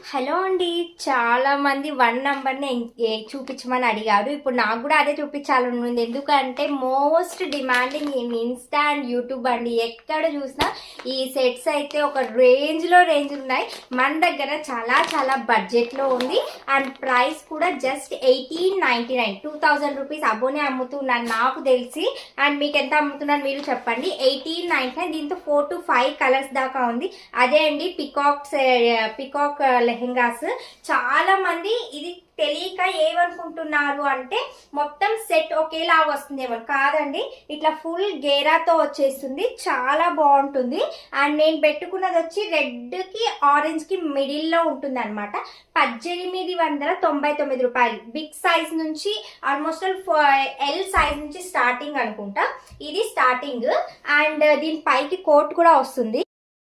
Hello అండి. చాలా మంది వన్ నంబర్ని చూపించమని అడిగారు. ఇప్పుడు నాకు కూడా అదే చూపించాలని ఉంది. ఎందుకంటే most demanding in Insta and YouTube అండి. ఎక్కడ చూసినా ఈ సెట్స్ అయితే ఒక రేంజ్లో ఉన్నాయి. మన దగ్గర చాలా చాలా బడ్జెట్లో ఉంది. అండ్ ప్రైస్ కూడా జస్ట్ 1899, 2000 రూపీస్ అబోనే అమ్ముతున్నాను నాకు తెలిసి. అండ్ మీకు ఎంత అమ్ముతున్నారు మీరు చెప్పండి. 1899. దీంతో 4 to 5 కలర్స్ దాకా ఉంది. అదే అండి పికాక్ లెహెంగాస్. చాలా మంది ఇది తెలియక ఏమనుకుంటున్నారు అంటే మొత్తం సెట్ ఒకేలా వస్తుందేమో. కాదండి, ఇట్లా ఫుల్ గేరాతో వచ్చేస్తుంది. చాలా బాగుంటుంది. అండ్ నేను పెట్టుకున్నది వచ్చి రెడ్ కి ఆరెంజ్ కి మిడిల్ లో ఉంటుంది అనమాట. 1899 రూపాయలు. బిగ్ సైజ్ నుంచి ఆల్మోస్ట్ ఎల్ సైజ్ నుంచి స్టార్టింగ్ అనుకుంటా. ఇది స్టార్టింగ్. అండ్ దీని పైకి కోట్ కూడా వస్తుంది.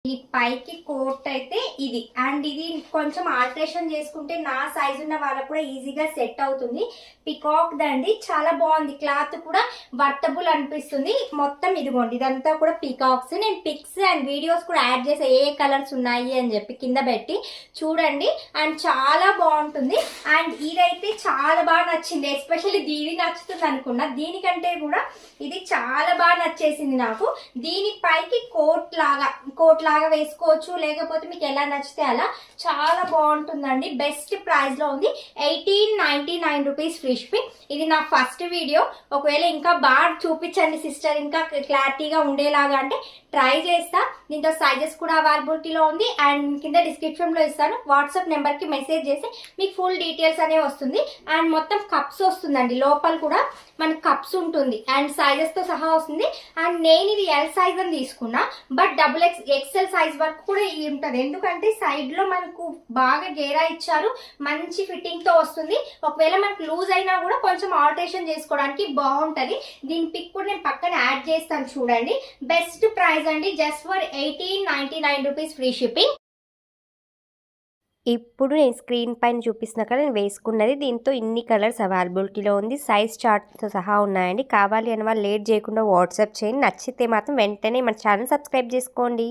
ఈ పైకి కోట్ అయితే ఇది. అండ్ ఇది కొంచెం ఆల్టరేషన్ చేసుకుంటే నా సైజు ఉన్న వాళ్ళకు కూడా ఈజీగా సెట్ అవుతుంది. పికాక్ దండి, చాలా బాగుంది. క్లాత్ కూడా వర్తబుల్ అనిపిస్తుంది. మొత్తం ఇదిగోండి, ఇదంతా కూడా పికాక్స్. నేను పిక్స్ అండ్ వీడియోస్ కూడా యాడ్ చేసే ఏ కలర్స్ ఉన్నాయి అని చెప్పి కింద పెట్టి చూడండి. అండ్ చాలా బాగుంటుంది. అండ్ ఇదైతే చాలా బాగా నచ్చింది. ఎస్పెషల్లీ దీని నచ్చుతుంది అనుకున్నా. దీనికంటే కూడా ఇది చాలా బాగా నచ్చేసింది నాకు. దీని పైకి కోట్ లాగా వేసుకోవచ్చు, లేకపోతే మీకు ఎలా నచ్చితే అలా. చాలా బాగుంటుందండి. బెస్ట్ ప్రైస్ లో ఉంది. 1899 రూపీస్ ఫ్రీ షిప్పింగ్. ఇది నా ఫస్ట్ వీడియో. ఒకవేళ ఇంకా బాగా చూపించండి సిస్టర్, ఇంకా క్లారిటీగా ఉండేలాగా అంటే ట్రై చేస్తా. దీంతో సైజెస్ కూడా అవైలబిలిటీలో ఉంది. అండ్ కింద డిస్క్రిప్షన్ లో ఇస్తాను. వాట్సాప్ నెంబర్ కి మెసేజ్ చేసి మీకు ఫుల్ డీటెయిల్స్ అనేవి వస్తుంది. అండ్ మొత్తం కప్స్ వస్తుందండి. లోపల కూడా మనకు కప్స్ ఉంటుంది అండ్ సైజెస్ తో సహా వస్తుంది. అండ్ నేను ఇది ఎల్ సైజ్ అని తీసుకున్నా, బట్ XL సైజ్ వరకు కూడా ఉంటుంది. ఎందుకంటే సైడ్ లో మనకు బాగా గేరా ఇచ్చారు. మంచి ఫిట్టింగ్ తో వస్తుంది. ఒకవేళ మనకు లూజ్ అయినా కూడా కొంచెం ఆల్టరేషన్ చేసుకోవడానికి బాగుంటది. దీని పిక్ కూడా నేను పక్కన యాడ్ చేస్తాను చూడండి. బెస్ట్ ప్రైస్ అండి. Just for 1899 rupees free shipping. ఇప్పుడు నేను స్క్రీన్ పైన చూపిస్తున్న కదా నేను వేసుకున్నది. దీంతో ఇన్ని కలర్స్ అవైలబిలిటీలో ఉంది. సైజ్ చార్ట్తో సహా ఉన్నాయండి. కావాలి అని వాళ్ళు లేట్ చేయకుండా వాట్సాప్ చేయండి. నచ్చితే మాత్రం వెంటనే మన ఛానల్ సబ్స్క్రైబ్ చేసుకోండి.